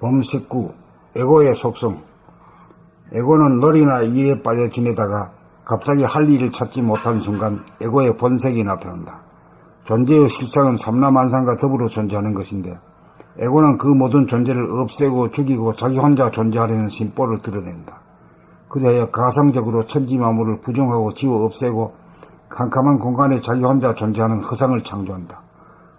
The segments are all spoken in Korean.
범19. 에고의 속성. 에고는 놀이나 일에 빠져 지내다가 갑자기 할 일을 찾지 못하는 순간 에고의 본색이 나타난다. 존재의 실상은 삼라만상과 더불어 존재하는 것인데, 에고는 그 모든 존재를 없애고 죽이고 자기 혼자 존재하려는 심보를 드러낸다. 그리하여 가상적으로 천지만물을 부정하고 지워 없애고 캄캄한 공간에 자기 혼자 존재하는 허상을 창조한다.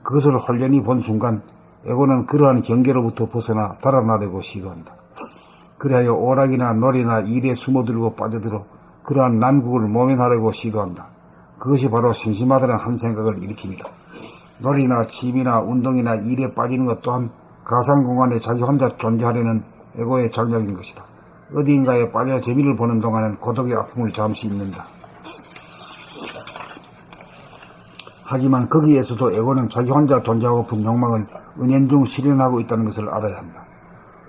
그것을 홀연히 본 순간 에고는 그러한 경계로부터 벗어나 달아나려고 시도한다. 그리하여 오락이나 놀이나 일에 숨어들고 빠져들어 그러한 난국을 모면하려고 시도한다. 그것이 바로 심심하다는 한 생각을 일으킵니다. 놀이나 취미나 운동이나 일에 빠지는 것 또한 가상공간에 자기 혼자 존재하려는 에고의 장력인 것이다. 어디인가에 빠져 재미를 보는 동안은 고독의 아픔을 잠시 잊는다. 하지만 거기에서도 에고는 자기 혼자 존재하고픈 욕망을 은연중 실현하고 있다는 것을 알아야 한다.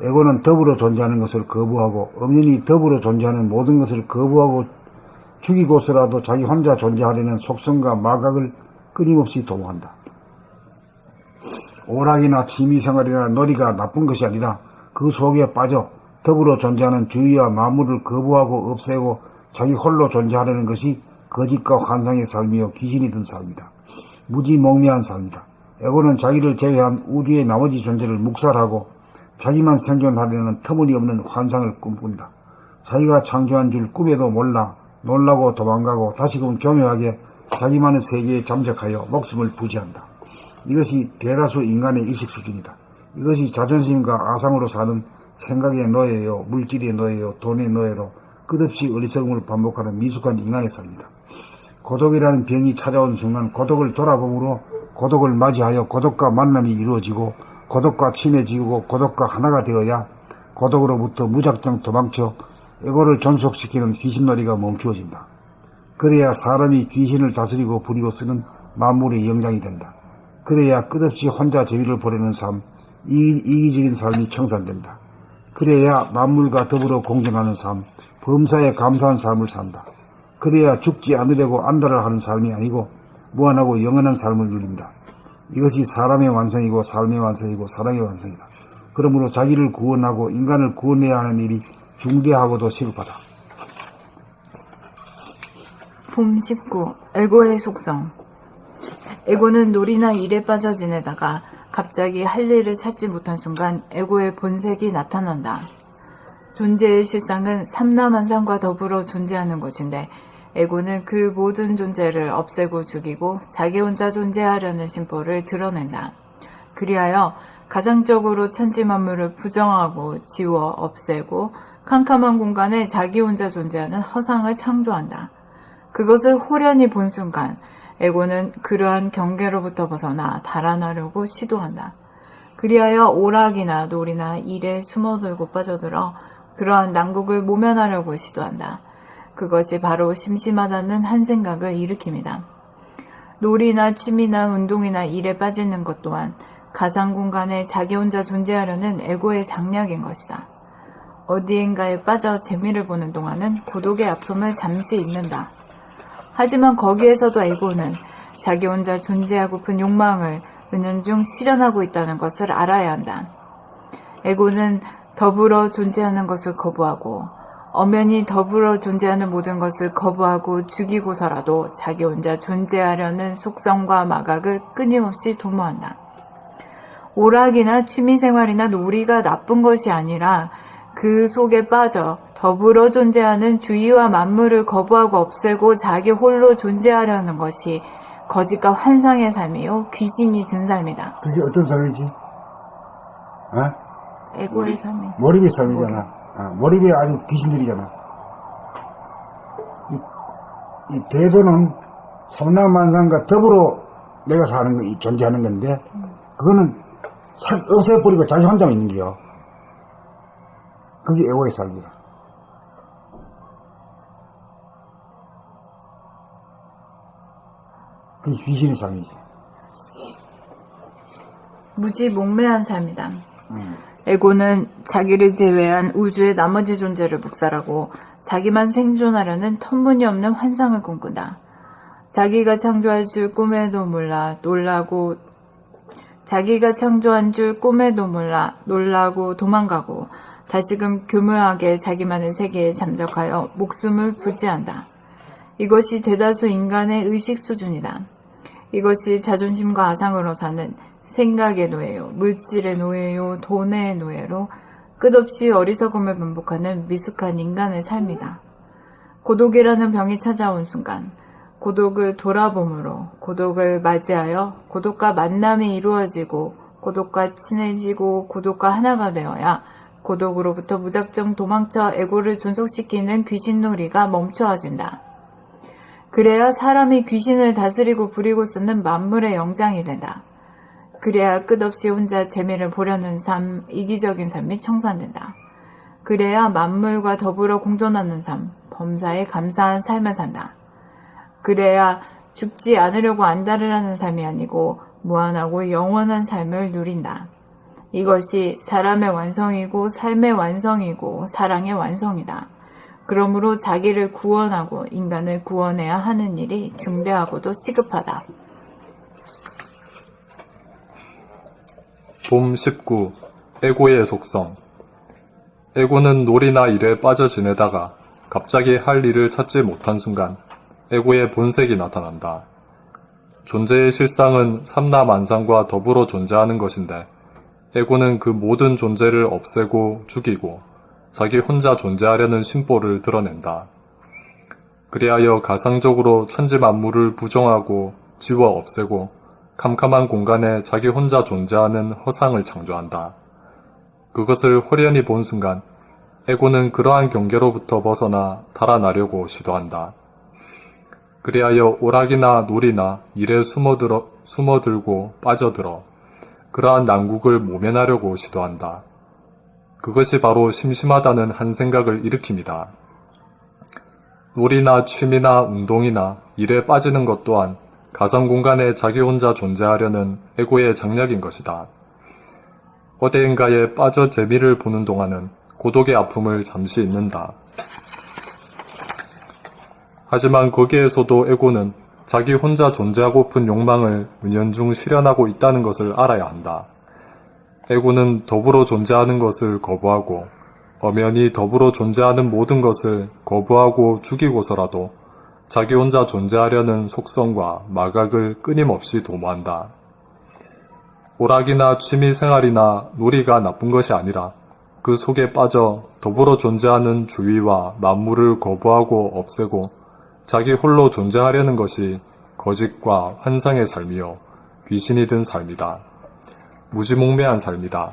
에고는 더불어 존재하는 것을 거부하고 엄연히 더불어 존재하는 모든 것을 거부하고 죽이고서라도 자기 혼자 존재하려는 속성과 마각을 끊임없이 도모한다. 오락이나 취미생활이나 놀이가 나쁜 것이 아니라 그 속에 빠져 더불어 존재하는 주위와 만물을 거부하고 없애고 자기 홀로 존재하려는 것이 거짓과 환상의 삶이요 귀신이 든 삶이다. 무지몽매한 삶이다. 에고는 자기를 제외한 우주의 나머지 존재를 묵살하고 자기만 생존하려는 터무니없는 환상을 꿈꾼다. 자기가 창조한 줄 꿈에도 몰라 놀라고 도망가고 다시금 교묘하게 자기만의 세계에 잠적하여 목숨을 부지한다. 이것이 대다수 인간의 의식 수준이다. 이것이 자존심과 아상으로 사는 생각의 노예요, 물질의 노예요, 돈의 노예로 끝없이 어리석음을 반복하는 미숙한 인간의 삶이다. 고독이라는 병이 찾아온 순간 고독을 돌아봄으로 고독을 맞이하여 고독과 만남이 이루어지고 고독과 친해지고 고독과 하나가 되어야 고독으로부터 무작정 도망쳐 에고를 존속시키는 귀신놀이가 멈추어진다. 그래야 사람이 귀신을 다스리고 부리고 쓰는 만물의 영장이 된다. 그래야 끝없이 혼자 재미를 보내는 삶, 이기적인 삶이 청산된다. 그래야 만물과 더불어 공존하는 삶, 범사에 감사한 삶을 산다. 그래야 죽지 않으려고 안달을 하는 삶이 아니고 무한하고 영원한 삶을 누린다. 이것이 사람의 완성이고 삶의 완성이고 사랑의 완성이다. 그러므로 자기를 구원하고 인간을 구원해야 하는 일이 중대하고도 시급하다. 봄 19. 에고의 속성. 에고는 놀이나 일에 빠져 지내다가 갑자기 할 일을 찾지 못한 순간 에고의 본색이 나타난다. 존재의 실상은 삼라만상과 더불어 존재하는 것인데 에고는 그 모든 존재를 없애고 죽이고 자기 혼자 존재하려는 심보를 드러낸다. 그리하여 가상적으로 천지만물을 부정하고 지워 없애고 캄캄한 공간에 자기 혼자 존재하는 허상을 창조한다. 그것을 홀연히 본 순간 에고는 그러한 경계로부터 벗어나 달아나려고 시도한다. 그리하여 오락이나 놀이나 일에 숨어들고 빠져들어 그러한 난국을 모면하려고 시도한다. 그것이 바로 심심하다는 한 생각을 일으킵니다. 놀이나 취미나 운동이나 일에 빠지는 것 또한 가상 공간에 자기 혼자 존재하려는 에고의 장략인 것이다. 어디인가에 빠져 재미를 보는 동안은 고독의 아픔을 잠시 잊는다. 하지만 거기에서도 에고는 자기 혼자 존재하고픈 욕망을 은연중 실현하고 있다는 것을 알아야 한다. 에고는 더불어 존재하는 것을 거부하고 엄연히 더불어 존재하는 모든 것을 거부하고 죽이고서라도 자기 혼자 존재하려는 속성과 마각을 끊임없이 도모한다. 오락이나 취미생활이나 놀이가 나쁜 것이 아니라 그 속에 빠져 더불어 존재하는 주위와 만물을 거부하고 없애고 자기 홀로 존재하려는 것이 거짓과 환상의 삶이요 귀신이 든 삶이다. 그게 어떤 삶이지? 에고의 삶이. 몰입의 삶이잖아. 몰입이 아주 귀신들이잖아. 이 대도는 삼라만상과 더불어 내가 사는 거, 존재하는 건데, 그거는 없애버리고 자기 혼자만 있는 게요. 그게 에고의 삶이야. 그게 귀신의 삶이지. 무지몽매한 삶이다. 에고는 자기를 제외한 우주의 나머지 존재를 묵살하고 자기만 생존하려는 터무니없는 환상을 꿈꾼다. 자기가 창조할 줄 꿈에도 몰라 놀라고 자기가 창조한 줄 꿈에도 몰라 놀라고 도망가고 다시금 교묘하게 자기만의 세계에 잠적하여 목숨을 부지한다. 이것이 대다수 인간의 의식 수준이다. 이것이 자존심과 아상으로 사는 생각의 노예요, 물질의 노예요, 돈의 노예로 끝없이 어리석음을 반복하는 미숙한 인간의 삶이다. 고독이라는 병이 찾아온 순간 고독을 돌아봄으로 고독을 맞이하여 고독과 만남이 이루어지고 고독과 친해지고 고독과 하나가 되어야 고독으로부터 무작정 도망쳐 에고를 존속시키는 귀신놀이가 멈추어진다. 그래야 사람이 귀신을 다스리고 부리고 쓰는 만물의 영장이 된다. 그래야 끝없이 혼자 재미를 보려는 삶, 이기적인 삶이 청산된다. 그래야 만물과 더불어 공존하는 삶, 범사에 감사한 삶을 산다. 그래야 죽지 않으려고 안달을 하는 삶이 아니고 무한하고 영원한 삶을 누린다. 이것이 사람의 완성이고 삶의 완성이고 사랑의 완성이다. 그러므로 자기를 구원하고 인간을 구원해야 하는 일이 중대하고도 시급하다. 봄 19. 에고의 속성. 에고는 놀이나 일에 빠져 지내다가 갑자기 할 일을 찾지 못한 순간 에고의 본색이 나타난다. 존재의 실상은 삼라만상과 더불어 존재하는 것인데 에고는 그 모든 존재를 없애고 죽이고 자기 혼자 존재하려는 심보를 드러낸다. 그리하여 가상적으로 천지만물을 부정하고 지워 없애고 캄캄한 공간에 자기 혼자 존재하는 허상을 창조한다. 그것을 호련히 본 순간 에고는 그러한 경계로부터 벗어나 달아나려고 시도한다. 그리하여 오락이나 놀이나 일에 숨어들고 빠져들어 그러한 난국을 모면하려고 시도한다. 그것이 바로 심심하다는 한 생각을 일으킵니다. 놀이나 취미나 운동이나 일에 빠지는 것 또한 가상공간에 자기 혼자 존재하려는 에고의 장략인 것이다. 어디인가에 빠져 재미를 보는 동안은 고독의 아픔을 잠시 잊는다. 하지만 거기에서도 에고는 자기 혼자 존재하고픈 욕망을 은연중 실현하고 있다는 것을 알아야 한다. 에고는 더불어 존재하는 것을 거부하고 엄연히 더불어 존재하는 모든 것을 거부하고 죽이고서라도 자기 혼자 존재하려는 속성과 마각을 끊임없이 도모한다. 오락이나 취미생활이나 놀이가 나쁜 것이 아니라 그 속에 빠져 더불어 존재하는 주위와 만물을 거부하고 없애고 자기 홀로 존재하려는 것이 거짓과 환상의 삶이요 귀신이 든 삶이다. 무지몽매한 삶이다.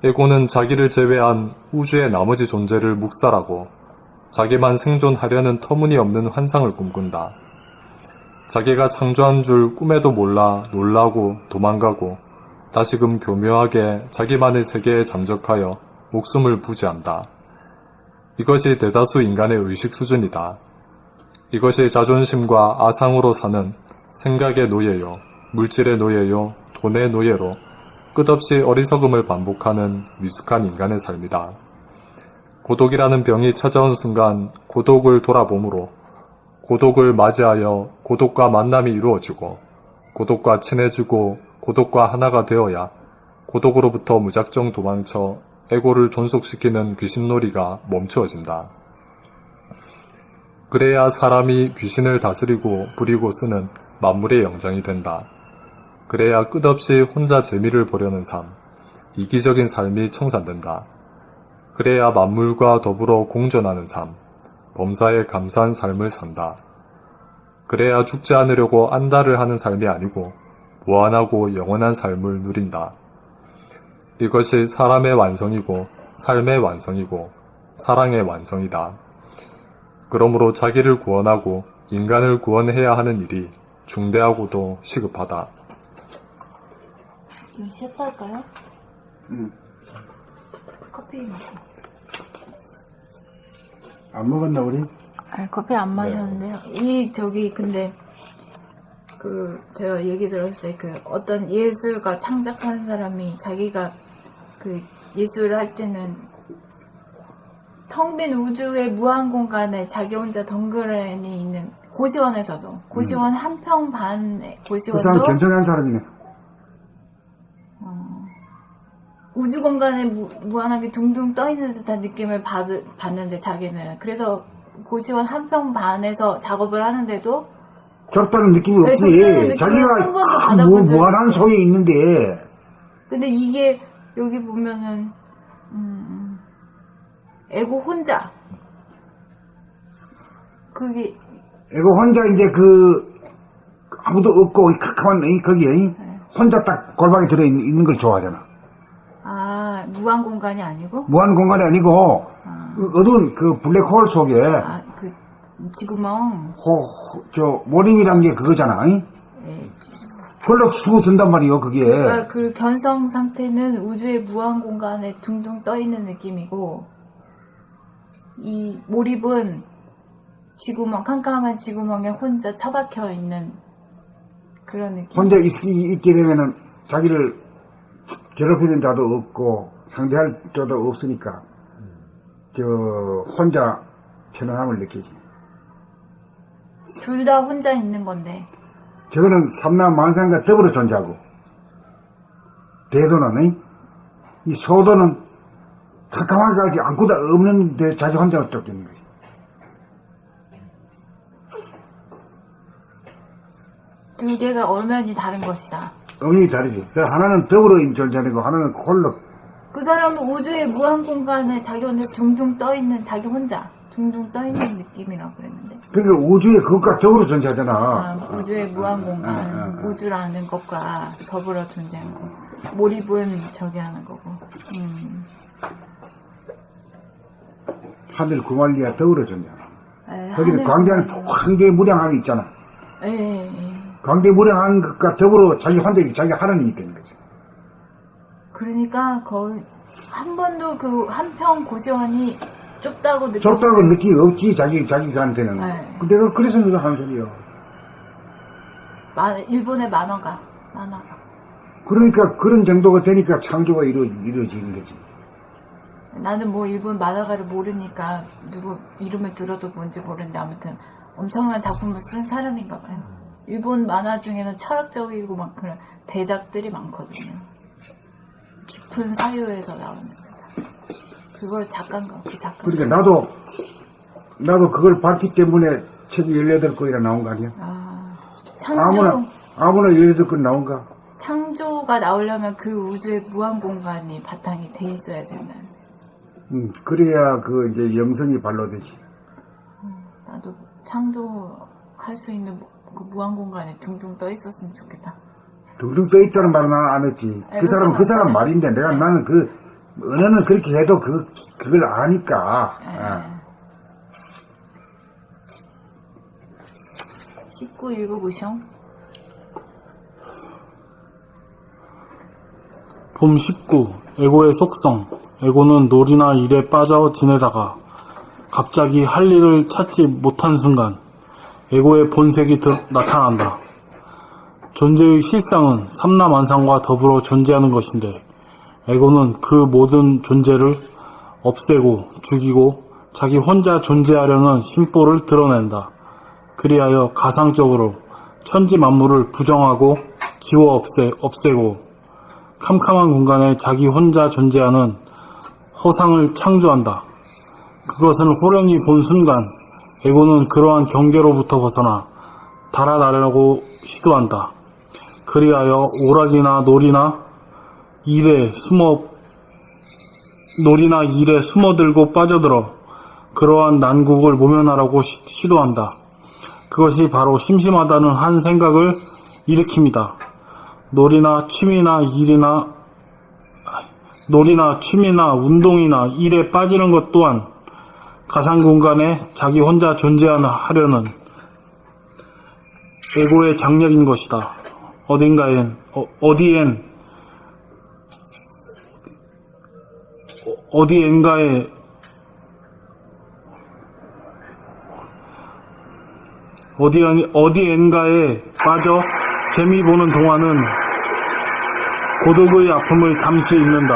에고는 자기를 제외한 우주의 나머지 존재를 묵살하고 자기만 생존하려는 터무니없는 환상을 꿈꾼다. 자기가 창조한 줄 꿈에도 몰라 놀라고 도망가고 다시금 교묘하게 자기만의 세계에 잠적하여 목숨을 부지한다. 이것이 대다수 인간의 의식 수준이다. 이것이 자존심과 아상으로 사는 생각의 노예요, 물질의 노예요, 돈의 노예로 끝없이 어리석음을 반복하는 미숙한 인간의 삶이다. 고독이라는 병이 찾아온 순간 고독을 돌아봄으로 고독을 맞이하여 고독과 만남이 이루어지고 고독과 친해지고 고독과 하나가 되어야 고독으로부터 무작정 도망쳐 에고를 존속시키는 귀신놀이가 멈추어진다. 그래야 사람이 귀신을 다스리고 부리고 쓰는 만물의 영장이 된다. 그래야 끝없이 혼자 재미를 보려는 삶, 이기적인 삶이 청산된다. 그래야 만물과 더불어 공존하는 삶, 범사에 감사한 삶을 산다. 그래야 죽지 않으려고 안달을 하는 삶이 아니고 무한하고 영원한 삶을 누린다. 이것이 사람의 완성이고 삶의 완성이고 사랑의 완성이다. 그러므로 자기를 구원하고 인간을 구원해야 하는 일이 중대하고도 시급하다. 시작할까요? 응. 커피 마셔. 안 먹었나 우리? 아니, 커피 안 마셨는데요. 근데 제가 얘기 들었을 때 어떤 예술가 창작하는 사람이 자기가 예술을 할 때는 텅 빈 우주의 무한 공간에 자기 혼자 덩그러니 있는 고시원에서도 고시원 한 평 반의 그 사람 고시원도 견성한 사람이네. 우주 공간에 무한하게 둥둥 떠 있는 듯한 느낌을 받는데 자기는 그래서 고시원 한 평 반에서 작업을 하는데도 적다는 느낌이 네, 없지. 적다는 느낌을 자기가 한 번도 받아본 적이 무한한 없어요. 소에 있는데 근데 이게 여기 보면은 에고 혼자 그게 이거 혼자 이제 아무도 없고 캄캄한 거기에 혼자 딱 골방에 들어있는 걸 좋아하잖아. 무한 공간이 아니고 무한 공간이 아니고 어두운 그 블랙홀 속에 그 지구멍 모림이란 게 그거잖아. 예. 그걸로 수고 든단 말이요, 그게. 그러니까 그 견성 상태는 우주의 무한 공간에 둥둥 떠 있는 느낌이고 이 몰입은 지구멍 캄캄한 지구멍에 혼자 처박혀 있는 그런 느낌. 혼자 있게 되면은 자기를 괴롭히는 자도 없고 상대할 자도 없으니까 혼자 편안함을 느끼지. 둘 다 혼자 있는 건데. 저거는 삼라만상과 더불어 존재하고 대도는 이 소도는 캄캄하게 아무것도 없는데 자기 혼자 쫓기는 거지. 두 개가 엄연히 다른 것이다. 엄연히 다르지. 하나는 더불어 존재하는 거, 하나는 홀로. 그 사람은 우주의 무한 공간에 자기 혼자 둥둥 떠 있는 자기 혼자 둥둥 떠 있는 느낌이라고 그랬는데. 그러니까 우주에 그것과 더불어 존재하잖아. 우주의 무한 공간, 우주라는 것과 더불어 존재하는 거. 몰입은 저기 하는 거고. 하늘 구만리와 더불어 존재하나. 거기는 하늘 광대무량함이 있잖아. 예. 광대무량한 것과 더불어 자기 혼자 자기 하나님이 되는 거지. 그러니까 거의 한 번도 그 한평 고시원이 좁다고 좁다고 느낌이 없지 자기한테는. 네. 내가 그래서 내가 하는 소리야. 일본의 만화가. 그러니까 그런 정도가 되니까 창조가 이루어지는 거지. 나는 뭐 일본 만화가를 모르니까 누구 이름을 들어도 뭔지 모르는데 아무튼 엄청난 작품을 쓴 사람인가 봐요. 일본 만화 중에는 철학적이고 막 그런 대작들이 많거든요. 깊은 사유에서 나오는 그걸 작가인가 그 작가. 그러니까 나도 그걸 봤기 때문에 책이 18권이나 나온 거 아니야? 아무나 18권 나온가? 창조가 나오려면 그 우주의 무한 공간이 바탕이 돼 있어야 된다는. 그래야 그 이제 영성이 발로되지. 나도 창조할 수 있는 그 무한 공간에 둥둥 떠 있었으면 좋겠다. 둥둥 떠 있다는 말은 나는 안 했지. 그 사람 말인데 나는 언어는 그렇게 해도 그걸 아니까. 19 읽어보시오. 봄 19. 에고의 속성. 에고는 놀이나 일에 빠져 지내다가 갑자기 할 일을 찾지 못한 순간 에고의 본색이 나타난다. 존재의 실상은 삼라만상과 더불어 존재하는 것인데 에고는 그 모든 존재를 없애고 죽이고 자기 혼자 존재하려는 심보를 드러낸다. 그리하여 가상적으로 천지 만물을 부정하고 지워 없애고 캄캄한 공간에 자기 혼자 존재하는 허상을 창조한다. 그것을 호련히 본 순간 에고는 그러한 경계로부터 벗어나 달아나려고 시도한다. 그리하여 오락이나 놀이나 일에 숨어들고 빠져들어 그러한 난국을 모면하라고 시도한다. 그것이 바로 심심하다는 한 생각을 일으킵니다. 놀이나 취미나 운동이나 일에 빠지는 것 또한 가상공간에 자기 혼자 존재하려는 에고의 장력인 것이다. 어디엔가에 빠져 재미 보는 동안은 고독의 아픔을 잠시 잊는다.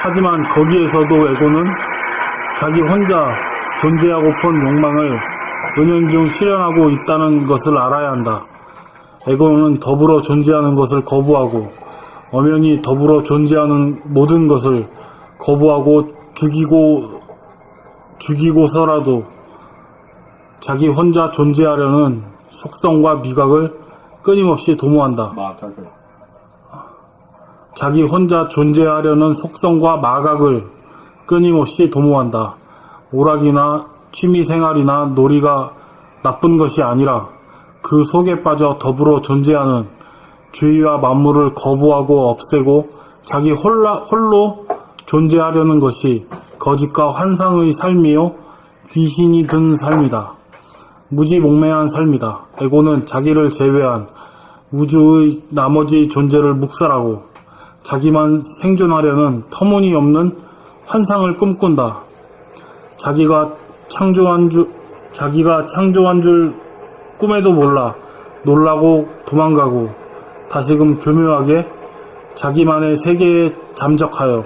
하지만 거기에서도 에고는 자기 혼자 존재하고픈 욕망을 은연중 실현하고 있다는 것을 알아야 한다. 에고는 더불어 존재하는 것을 거부하고 엄연히 더불어 존재하는 모든 것을 거부하고 죽이고서라도 자기 혼자 존재하려는 속성과 미각을 끊임없이 도모한다. 마각을. 자기 혼자 존재하려는 속성과 마각을 끊임없이 도모한다. 오락이나 취미생활이나 놀이가 나쁜 것이 아니라 그 속에 빠져 더불어 존재하는 주위와 만물을 거부하고 없애고 자기 홀로 존재하려는 것이 거짓과 환상의 삶이요 귀신이 든 삶이다. 무지몽매한 삶이다. 에고는 자기를 제외한 우주의 나머지 존재를 묵살하고 자기만 생존하려는 터무니없는 환상을 꿈꾼다. 자기가 창조한 줄 꿈에도 몰라 놀라고 도망가고 다시금 교묘하게 자기만의 세계에 잠적하여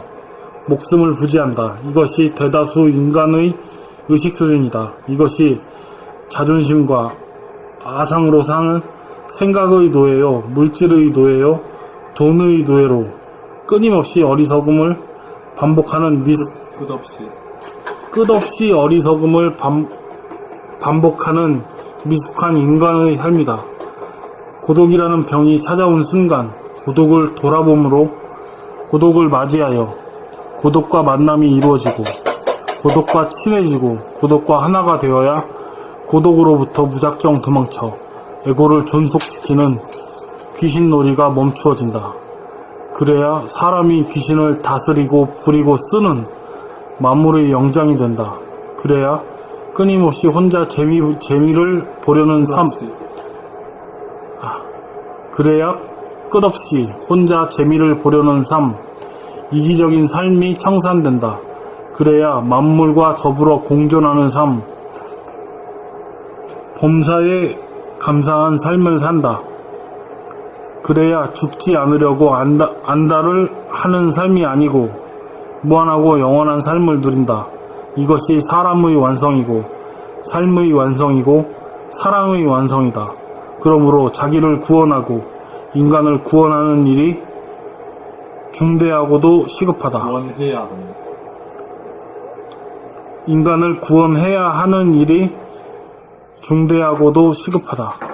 목숨을 부지한다. 이것이 대다수 인간의 의식 수준이다. 이것이 자존심과 아상으로 사는 생각의 노예요, 물질의 노예요, 돈의 노예로 끊임없이 어리석음을 반복하는 끝없이 어리석음을 반복하는 미숙한 인간의 삶이다. 고독이라는 병이 찾아온 순간 고독을 돌아봄으로 고독을 맞이하여 고독과 만남이 이루어지고 고독과 친해지고 고독과 하나가 되어야 고독으로부터 무작정 도망쳐 에고를 존속시키는 귀신놀이가 멈추어진다. 그래야 사람이 귀신을 다스리고 부리고 쓰는 만물의 영장이 된다. 그래야 끊임없이 혼자 재미를 보려는 그래야 끝없이 혼자 재미를 보려는 이기적인 삶이 청산된다. 그래야 만물과 더불어 공존하는 범사에 감사한 삶을 산다. 그래야 죽지 않으려고 안달을 하는 삶이 아니고 무한하고 영원한 삶을 누린다. 이것이 사람의 완성이고 삶의 완성이고 사랑의 완성이다. 그러므로 자기를 구원하고 인간을 구원하는 일이 중대하고도 시급하다. 인간을 구원해야 하는 일이 중대하고도 시급하다.